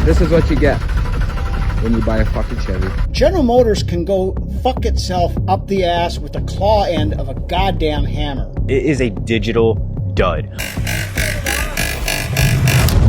This is what you get when you buy a fucking Chevy. General Motors can go fuck itself up the ass with the claw end of a goddamn hammer. It is a digital dud.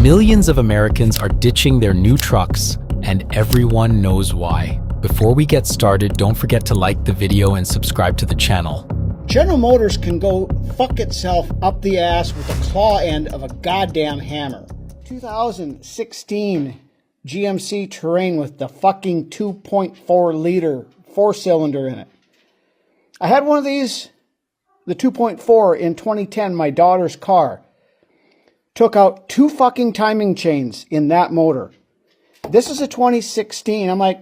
Millions of Americans are ditching their new trucks, and everyone knows why. Before we get started, don't forget to like the video and subscribe to the channel. General Motors can go fuck itself up the ass with the claw end of a goddamn hammer. 2016 GMC Terrain with the fucking 2.4 liter 4-cylinder in it. I had one of these, the 2.4, in 2010, my daughter's car. Took out 2 fucking timing chains in that motor. This is a 2016. I'm like,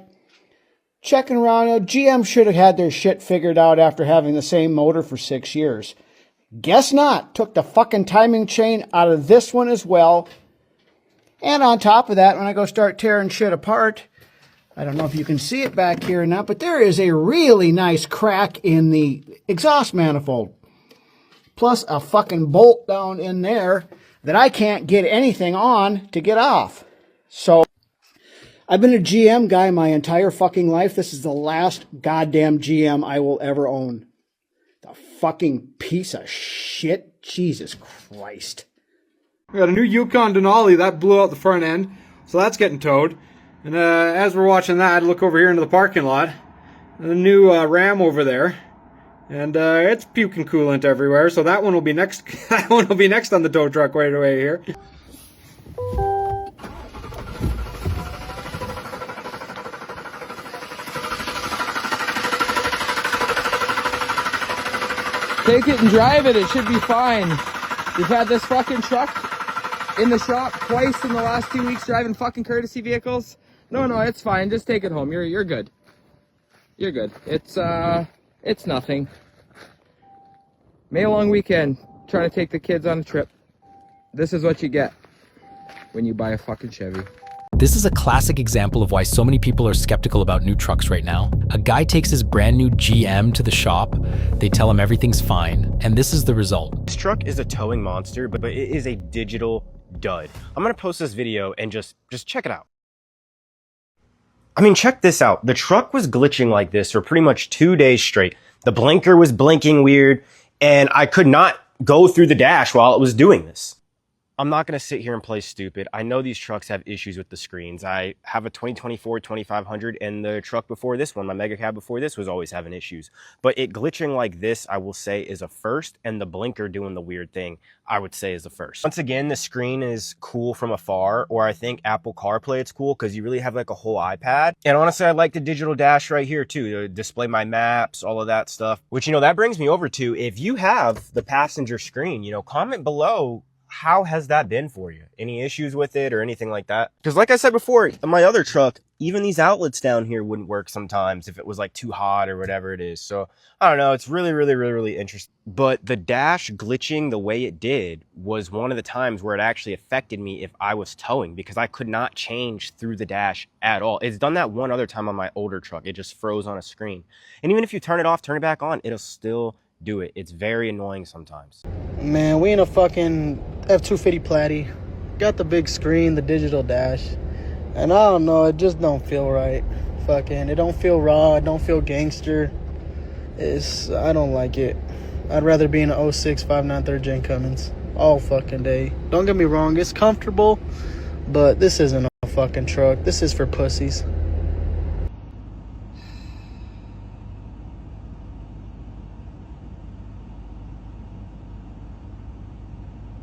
checking around. GM should have had their shit figured out after having the same motor for 6 years. Guess not. Took the fucking timing chain out of this one as well. And on top of that, when I go start tearing shit apart, I don't know if you can see it back here or not, but there is a really nice crack in the exhaust manifold. Plus a fucking bolt down in there that I can't get anything on to get off. So I've been a GM guy my entire fucking life. This is the last goddamn GM I will ever own. The fucking piece of shit. Jesus Christ. We got a new Yukon Denali that blew out the front end, so that's getting towed. And as we're watching that, look over here into the parking lot. The new Ram over there, and it's puking coolant everywhere. So that one will be next. That one will be next on the tow truck right away here. Take it and drive it. It should be fine. We've had this fucking truck in the shop twice in the last 2 weeks driving fucking courtesy vehicles. No, it's fine. Just take it home. You're good. You're good. It's nothing. May a long weekend trying to take the kids on a trip. This is what you get when you buy a fucking Chevy. This is a classic example of why so many people are skeptical about new trucks right now. A guy takes his brand new GM to the shop, they tell him everything's fine, and this is the result. This truck is a towing monster, but it is a digital dud. I'm gonna post this video and just check it out. I mean, check this out. The truck was glitching like this for pretty much 2 days straight. The blinker was blinking weird, and I could not go through the dash while it was doing this. I'm not going to sit here and play stupid. I know these trucks have issues with the screens. I have a 2024 2500, and the truck before this one, my mega cab before this, was always having issues. But it glitching like this, I will say, is a first, and the blinker doing the weird thing, I would say, is a first. Once again, the screen is cool from afar, or I think Apple CarPlay, it's cool because you really have like a whole iPad. And honestly, I like the digital dash right here too, to display my maps, all of that stuff. Which, that brings me over to, if you have the passenger screen, comment below, how has that been for you? Any issues with it or anything like that? Because like I said before, in my other truck, even these outlets down here wouldn't work sometimes if it was like too hot or whatever it is. So I don't know. It's really interesting. But the dash glitching the way it did was one of the times where it actually affected me if I was towing, because I could not change through the dash at all. It's done that one other time on my older truck. It just froze on a screen. And even if you turn it off, turn it back on, it'll still do it. It's very annoying sometimes. Man, we in a fucking F-250 Platy. Got the big screen, the digital dash. And I don't know, it just don't feel right. Fucking, it don't feel raw, it don't feel gangster. I don't like it. I'd rather be in an 06 5.9 3rd gen Cummins all fucking day. Don't get me wrong, it's comfortable, but this isn't a fucking truck. This is for pussies.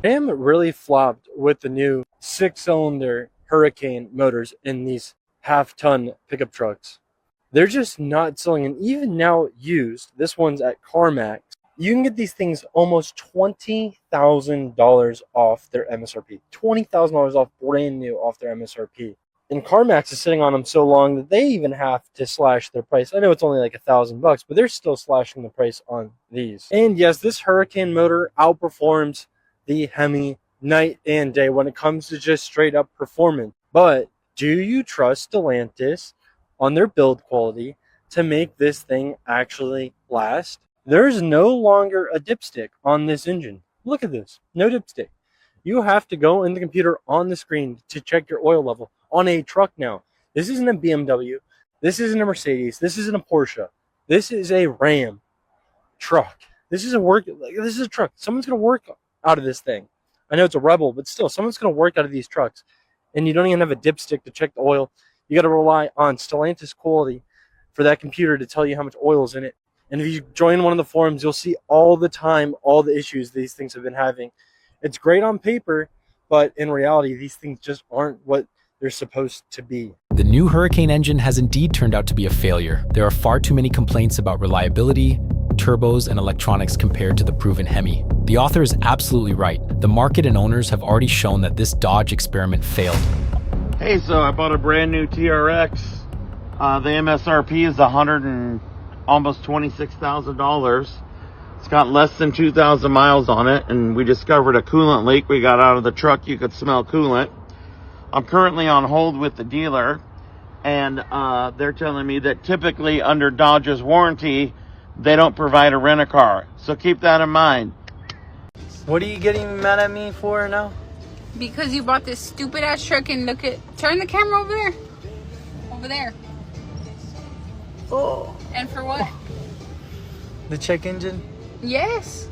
Ram really flopped with the new 6-cylinder Hurricane motors in these half-ton pickup trucks. They're just not selling, and even now used, this one's at CarMax, you can get these things almost $20,000 off their MSRP. $20,000 off, brand new, off their MSRP. And CarMax is sitting on them so long that they even have to slash their price. I know it's only like $1,000 bucks, but they're still slashing the price on these. And yes, this Hurricane motor outperforms the Hemi night and day when it comes to just straight up performance. But do you trust Stellantis on their build quality to make this thing actually last? There's no longer a dipstick on this engine. Look at this, no dipstick. You have to go in the computer on the screen to check your oil level on a truck now. This isn't a BMW. This isn't a Mercedes. This isn't a Porsche. This is a Ram truck. This is a truck. Someone's going to work out of this thing. I know it's a Rebel, but still, someone's going to work out of these trucks. And you don't even have a dipstick to check the oil. You got to rely on Stellantis quality for that computer to tell you how much oil is in it. And if you join one of the forums, you'll see all the time all the issues these things have been having. It's great on paper, but in reality, these things just aren't what they're supposed to be. The new Hurricane engine has indeed turned out to be a failure. There are far too many complaints about reliability, turbos, and electronics compared to the proven Hemi. The author is absolutely right. The market and owners have already shown that this Dodge experiment failed. Hey, so I bought a brand new TRX. The MSRP is almost $26,000. It's got less than 2,000 miles on it, and we discovered a coolant leak. We got out of the truck, you could smell coolant. I'm currently on hold with the dealer, and they're telling me that typically under Dodge's warranty, they don't provide a rent-a-car. So keep that in mind. What are you getting mad at me for now? Because you bought this stupid ass truck and turn the camera over there. Over there. Oh. And for what? The check engine? Yes.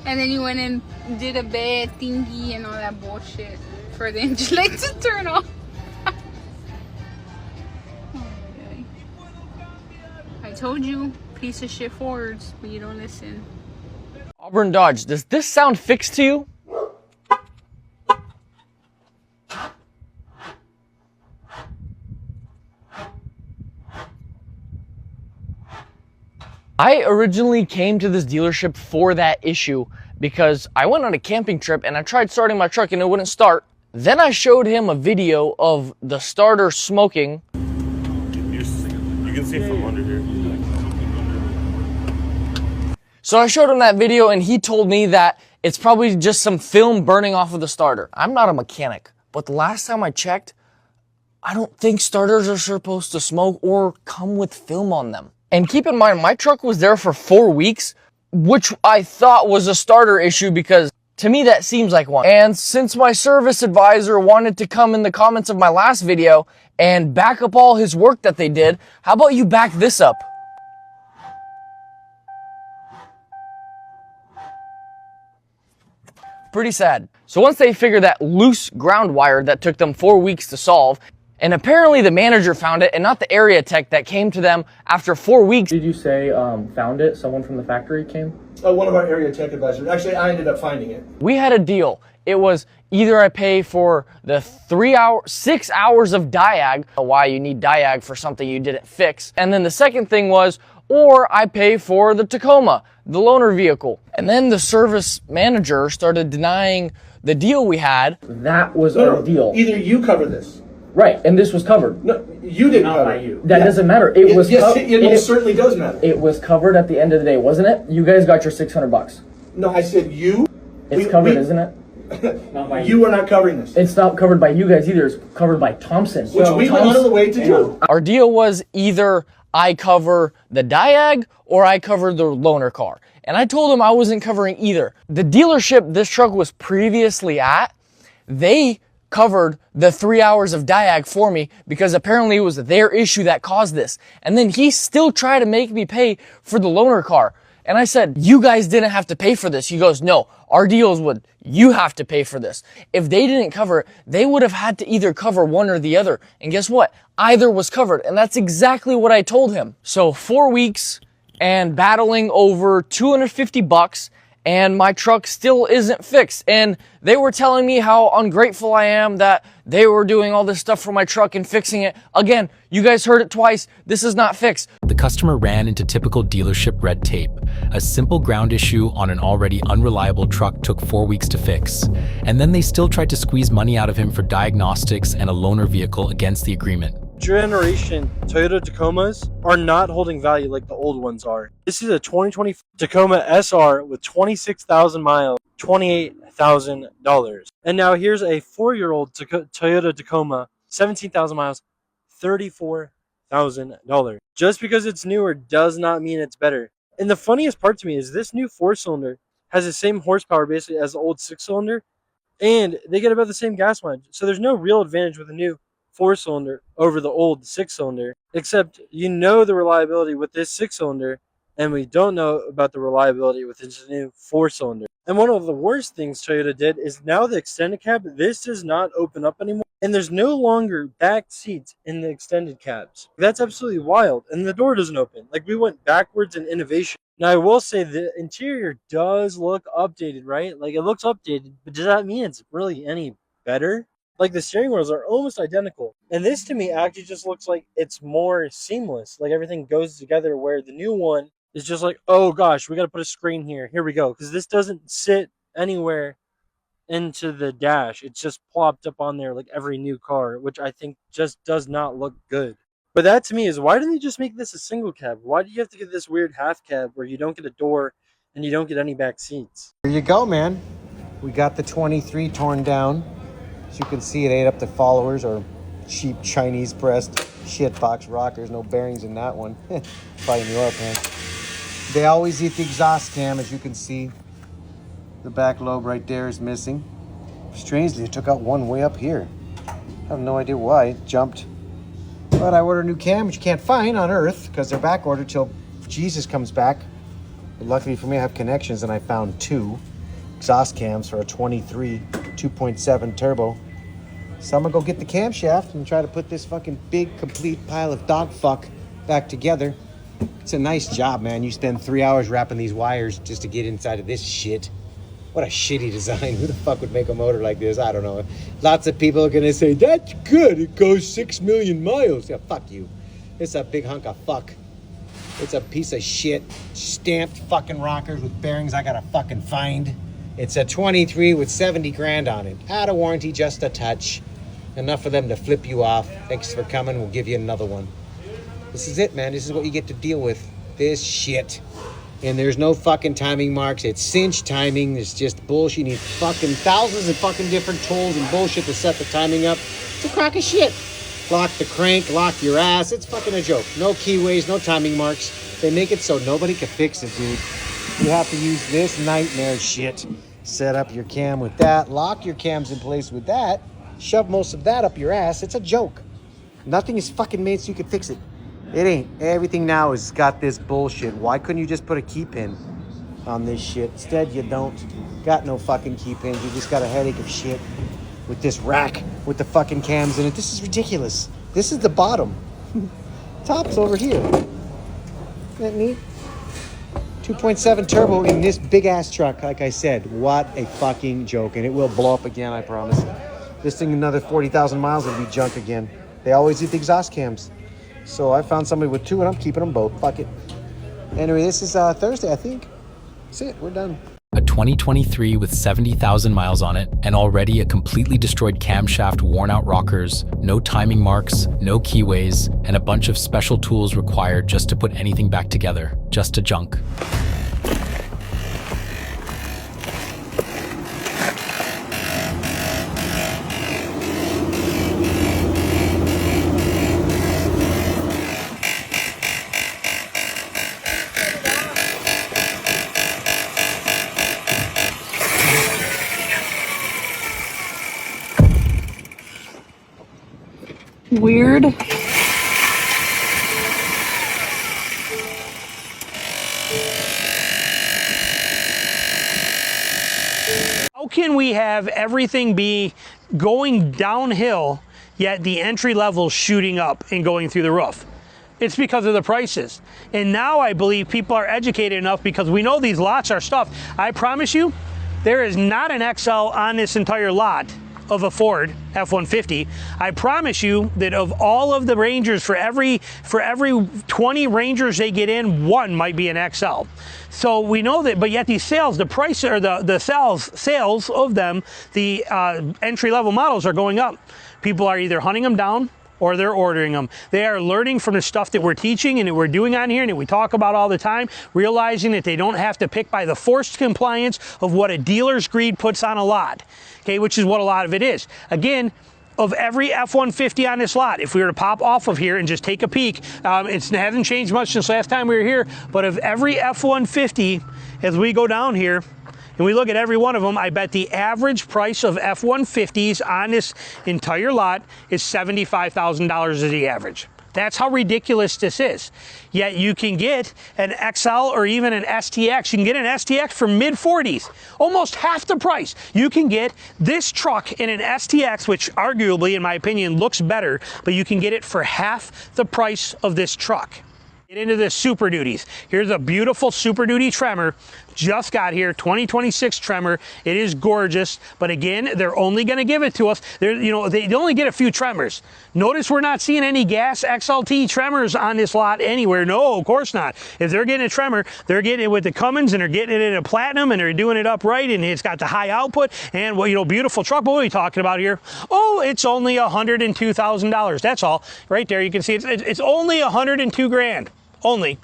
And then you went and did a bad thingy and all that bullshit for the engine light to turn off. I told you, piece of shit Fords, but you don't listen. Auburn Dodge, does this sound fixed to you? I originally came to this dealership for that issue because I went on a camping trip and I tried starting my truck and it wouldn't start. Then I showed him a video of the starter smoking. You can see from under here. So I showed him that video and he told me that it's probably just some film burning off of the starter. I'm not a mechanic, but the last time I checked, I don't think starters are supposed to smoke or come with film on them. And keep in mind, my truck was there for 4 weeks, which I thought was a starter issue because to me that seems like one. And since my service advisor wanted to come in the comments of my last video and back up all his work that they did, how about you back this up? Pretty sad. So once they figured that loose ground wire that took them 4 weeks to solve, and apparently the manager found it and not the area tech that came to them after 4 weeks. Did you say found it? Someone from the factory came? One of our area tech advisors. Actually, I ended up finding it. We had a deal. It was either I pay for the 6 hours of diag, why you need diag for something you didn't fix. And then the second thing was, or I pay for the Tacoma, the loaner vehicle. And then the service manager started denying the deal we had. That was our deal. Either you cover this. Right, and this was covered. No, you didn't cover it. That doesn't matter. It was yes, it most certainly does matter. It was covered at the end of the day, wasn't it? You guys got your $600. No, I said you. It's covered, isn't it? Not by you are not covering this. It's not covered by you guys either. It's covered by Thompson. Which we went out of the way to do. Our deal was either I cover the diag or I cover the loaner car. And I told him I wasn't covering either. The dealership this truck was previously at, they covered the 3 hours of diag for me because apparently it was their issue that caused this. And then he still tried to make me pay for the loaner car. And I said, you guys didn't have to pay for this. He goes, no, our deal is what you have to pay for this. If they didn't cover it, they would have had to either cover one or the other. And guess what? Either was covered. And that's exactly what I told him. So 4 weeks and battling over $250 and my truck still isn't fixed. And they were telling me how ungrateful I am that they were doing all this stuff for my truck and fixing it. Again, you guys heard it twice. This is not fixed. The customer ran into typical dealership red tape. A simple ground issue on an already unreliable truck took 4 weeks to fix. And then they still tried to squeeze money out of him for diagnostics and a loaner vehicle against the agreement. Generation Toyota Tacomas are not holding value like the old ones are. This is a 2020 Tacoma SR with 26,000 miles, $28,000. And now here's a 4-year-old Toyota Tacoma, 17,000 miles, $34,000. Just because it's newer does not mean it's better. And the funniest part to me is this new 4-cylinder has the same horsepower basically as the old 6-cylinder, and they get about the same gas mileage. So there's no real advantage with a new 4-cylinder over the old 6-cylinder, except you know the reliability with this 6-cylinder, and we don't know about the reliability with this new 4-cylinder. And one of the worst things Toyota did is now the extended cab, this does not open up anymore, and there's no longer back seats in the extended cabs. That's absolutely wild, and the door doesn't open. Like, we went backwards in innovation. Now, I will say the interior does look updated, right? Like, it looks updated, but does that mean it's really any better? Like, the steering wheels are almost identical. And this, to me, actually just looks like it's more seamless. Like, everything goes together, where the new one is just like, oh gosh, we got to put a screen here. Here we go. Because this doesn't sit anywhere into the dash. It's just plopped up on there like every new car, which I think just does not look good. But that to me is, why didn't they just make this a single cab? Why do you have to get this weird half cab where you don't get a door and you don't get any back seats? Here you go, man. We got the 23 torn down. As you can see, it ate up the followers, or cheap Chinese pressed shitbox rockers. No bearings in that one. Probably in the oil pan. They always eat the exhaust cam, as you can see. The back lobe right there is missing. Strangely, it took out one way up here. I have no idea why. It jumped. But I ordered a new cam, which you can't find on Earth because they're back ordered till Jesus comes back. But luckily for me, I have connections, and I found 2 exhaust cams for a 23 2.7 turbo. So I'm gonna go get the camshaft and try to put this fucking big, complete pile of dog fuck back together. It's a nice job, man. You spend 3 hours wrapping these wires just to get inside of this shit. What a shitty design. Who the fuck would make a motor like this? I don't know. Lots of people are gonna say, that's good, it goes 6 million miles. Yeah, fuck you. It's a big hunk of fuck. It's a piece of shit. Stamped fucking rockers with bearings I gotta fucking find. It's a 23 with 70 grand on it. Out of warranty, just a touch. Enough for them to flip you off. Thanks for coming, we'll give you another one. This is it, man. This is what you get to deal with. This shit. And there's no fucking timing marks. It's cinch timing. It's just bullshit. You need fucking thousands of fucking different tools and bullshit to set the timing up. It's a crock of shit. Lock the crank, lock your ass. It's fucking a joke. No keyways, no timing marks. They make it so nobody can fix it, dude. You have to use this nightmare shit. Set up your cam with that. Lock your cams in place with that. Shove most of that up your ass. It's a joke. Nothing is fucking made so you can fix it. It ain't. Everything now has got this bullshit. Why couldn't you just put a key pin on this shit? Instead, you don't. Got no fucking key pins. You just got a headache of shit with this rack with the fucking cams in it. This is ridiculous. This is the bottom. Top's over here. Isn't that neat? 2.7 turbo in this big-ass truck, like I said. What a fucking joke. And it will blow up again, I promise. This thing, another 40,000 miles, it'll be junk again. They always eat the exhaust cams. So I found somebody with 2, and I'm keeping them both. Fuck it. Anyway, this is Thursday, I think. That's it. We're done. A 2023 with 70,000 miles on it, and already a completely destroyed camshaft, worn-out rockers, no timing marks, no keyways, and a bunch of special tools required just to put anything back together. Just a junk. Weird. How can we have everything be going downhill, yet the entry level shooting up and going through the roof? It's because of the prices. And now I believe people are educated enough, because we know these lots are stuffed. I promise you, there is not an XL on this entire lot of a Ford F-150. I promise you that of all of the Rangers, for every 20 Rangers they get in, 1 might be an XL. So we know that, but yet these sales, the price, or the sales of them, the entry-level models are going up. People are either hunting them down or they're ordering them. They are learning from the stuff that we're teaching and that we're doing on here and that we talk about all the time, realizing that they don't have to pick by the forced compliance of what a dealer's greed puts on a lot, okay, which is what a lot of it is. Again, of every F-150 on this lot, if we were to pop off of here and just take a peek, it hasn't changed much since last time we were here, but of every F-150, as we go down here, and we look at every one of them, I bet the average price of F-150s on this entire lot is $75,000 as the average. That's how ridiculous this is. Yet you can get an XL or even an STX. You can get an STX for mid-40s, almost half the price. You can get this truck in an STX, which arguably, in my opinion, looks better, but you can get it for half the price of this truck. Get into the Super Duties. Here's a beautiful Super Duty Tremor. Just got here, 2026 Tremor. It is gorgeous, but again, they're only going to give it to us. They only get a few Tremors. Notice we're not seeing any gas XLT Tremors on this lot anywhere. No, of course not. If they're getting a Tremor, they're getting it with the Cummins, and they're getting it in a Platinum, and they're doing it upright, and it's got the high output, and well, beautiful truck. But what are we talking about here? Oh, it's only $102,000. That's all. Right there, you can see it's only 102 grand. Only.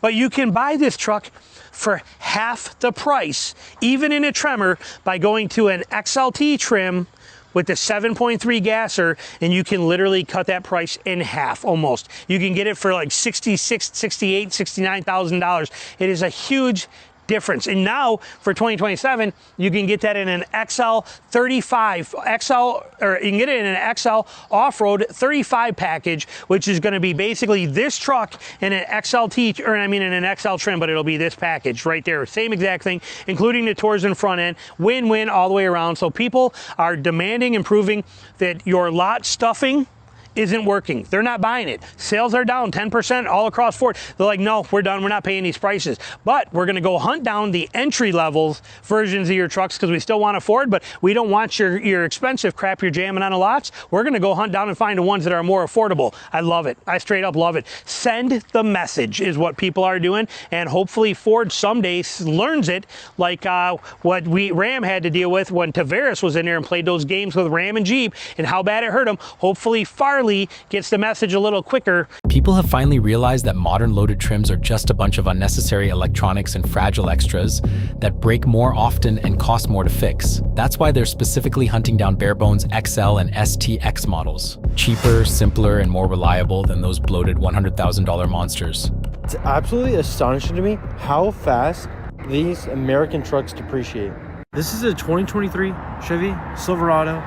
But you can buy this truck for half the price, even in a Tremor, by going to an XLT trim with the 7.3 gasser, and you can literally cut that price in half almost. You can get it for like $66,000, $68,000, $69,000. It is a huge difference. And now for 2027, you can get that in an XL 35 XL, or you can get it in an XL off-road 35 package, which is going to be basically this truck in an XLT, or I mean in an XL trim, but it'll be this package right there. Same exact thing, including the Tours and front end. Win-win all the way around. So people are demanding and proving that your lot stuffing isn't working. They're not buying it. Sales are down 10% all across Ford. They're like, no, we're done. We're not paying these prices. But we're going to go hunt down the entry level versions of your trucks because we still want a Ford, but we don't want your expensive crap you're jamming on the lots. We're going to go hunt down and find the ones that are more affordable. I love it. I straight up love it. Send the message is what people are doing, and hopefully Ford someday learns it, like what Ram had to deal with when Tavares was in there and played those games with Ram and Jeep and how bad it hurt them. Hopefully Farley gets the message a little quicker. People have finally realized that modern loaded trims are just a bunch of unnecessary electronics and fragile extras that break more often and cost more to fix. That's why they're specifically hunting down barebones XL and STX models. Cheaper, simpler, and more reliable than those bloated $100,000 monsters. It's absolutely astonishing to me how fast these American trucks depreciate. This is a 2023 Chevy Silverado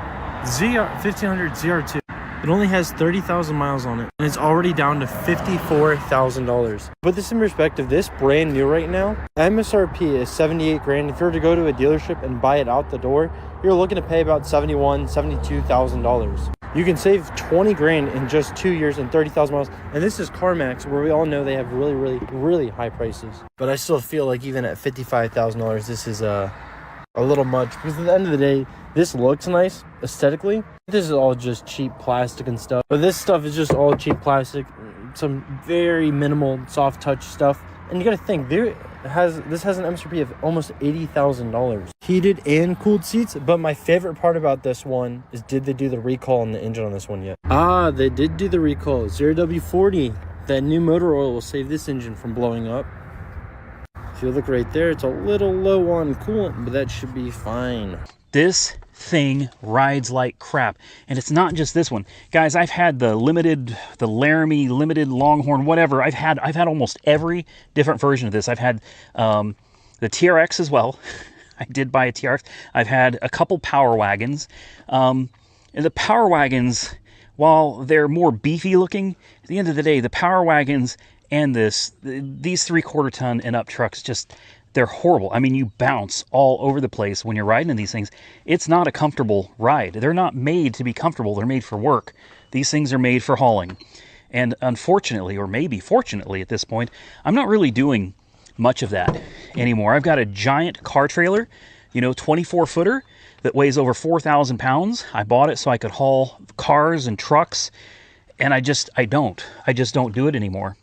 1500 ZR2. It only has 30,000 miles on it, and it's already down to $54,000. Put this in perspective, this brand new right now, MSRP is 78 grand. If you were to go to a dealership and buy it out the door, you're looking to pay about $71,000, $72,000. You can save 20 grand in just 2 years and 30,000 miles. And this is CarMax, where we all know they have really, really, really high prices. But I still feel like even at $55,000, this is a little much, because at the end of the day, this looks nice aesthetically. This is all just cheap plastic and stuff, but this stuff is just all cheap plastic, some very minimal soft touch stuff. And you gotta think, this has an MSRP of almost $80,000. Heated and cooled seats, but my favorite part about this one is, did they do the recall on the engine on this one yet? Ah, they did do the recall. 0W40, that new motor oil will save this engine from blowing up. If you look right there, it's a little low on coolant, but that should be fine. This thing rides like crap, and it's not just this one, guys. I've had the Laramie limited Longhorn, whatever. I've had almost every different version of this. I've had the TRX as well. I did buy a TRX. I've had a couple Power Wagons, and the Power Wagons, while they're more beefy looking, at the end of the day, the Power Wagons and these 3/4 ton and up trucks, just, they're horrible. I mean, you bounce all over the place when you're riding in these things. It's not a comfortable ride. They're not made to be comfortable. They're made for work. These things are made for hauling. And unfortunately, or maybe fortunately at this point, I'm not really doing much of that anymore. I've got a giant car trailer, 24-footer that weighs over 4,000 pounds. I bought it so I could haul cars and trucks, and I just don't do it anymore.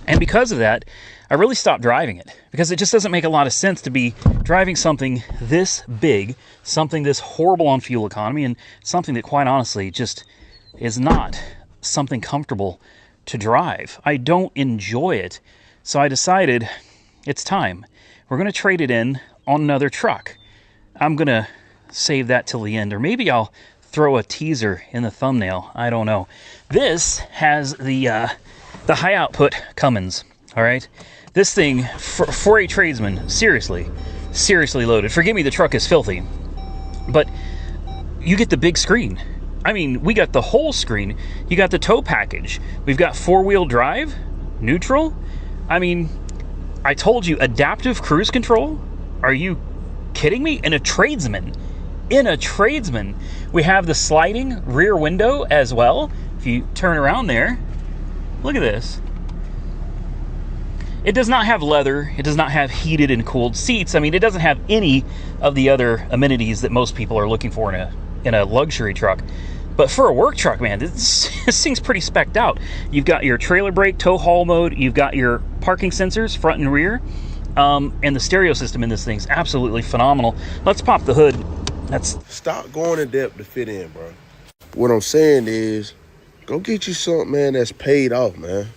And because of that, I really stopped driving it, because it just doesn't make a lot of sense to be driving something this big, something this horrible on fuel economy, and something that, quite honestly, just is not something comfortable to drive. I don't enjoy it. So I decided it's time. We're going to trade it in on another truck. I'm going to save that till the end, or maybe I'll throw a teaser in the thumbnail. I don't know. This has the high output Cummins. All right, this thing for a tradesman, seriously, seriously loaded. Forgive me, the truck is filthy, but you get the big screen. I mean, we got the whole screen. You got the tow package. We've got 4-wheel drive, neutral. I mean, I told you, adaptive cruise control. Are you kidding me? In a tradesman. In a tradesman. We have the sliding rear window as well. If you turn around there, look at this. It does not have leather. It does not have heated and cooled seats. I mean, it doesn't have any of the other amenities that most people are looking for in a luxury truck. But for a work truck, man, this thing's pretty specced out. You've got your trailer brake, tow haul mode. You've got your parking sensors, front and rear. And the stereo system in this thing's absolutely phenomenal. Let's pop the hood. Stop going in depth to fit in, bro. What I'm saying is, go get you something, man, that's paid off, man.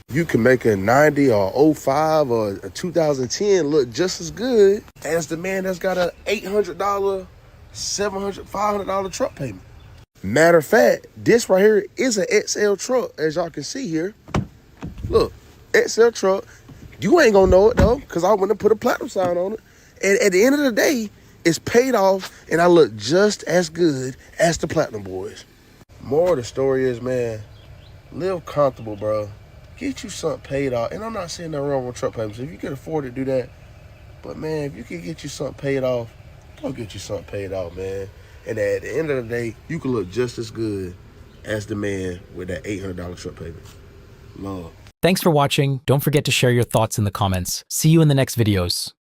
You can make a 90 or 05 or a 2010 look just as good as the man that's got a $800, $700, $500 truck payment. Matter of fact, this right here is an XL truck, as y'all can see here. Look, XL truck. You ain't gonna know it though, because I wouldn't have put a platinum sign on it. And at the end of the day, it's paid off, and I look just as good as the platinum boys. More of the story is, man, live comfortable, bro. Get you something paid off. And I'm not saying nothing wrong with truck payments. If you can afford to do that, but man, if you can get you something paid off, go get you something paid off, man. And at the end of the day, you can look just as good as the man with that $800 truck payment. Love. Thanks for watching. Don't forget to share your thoughts in the comments. See you in the next videos.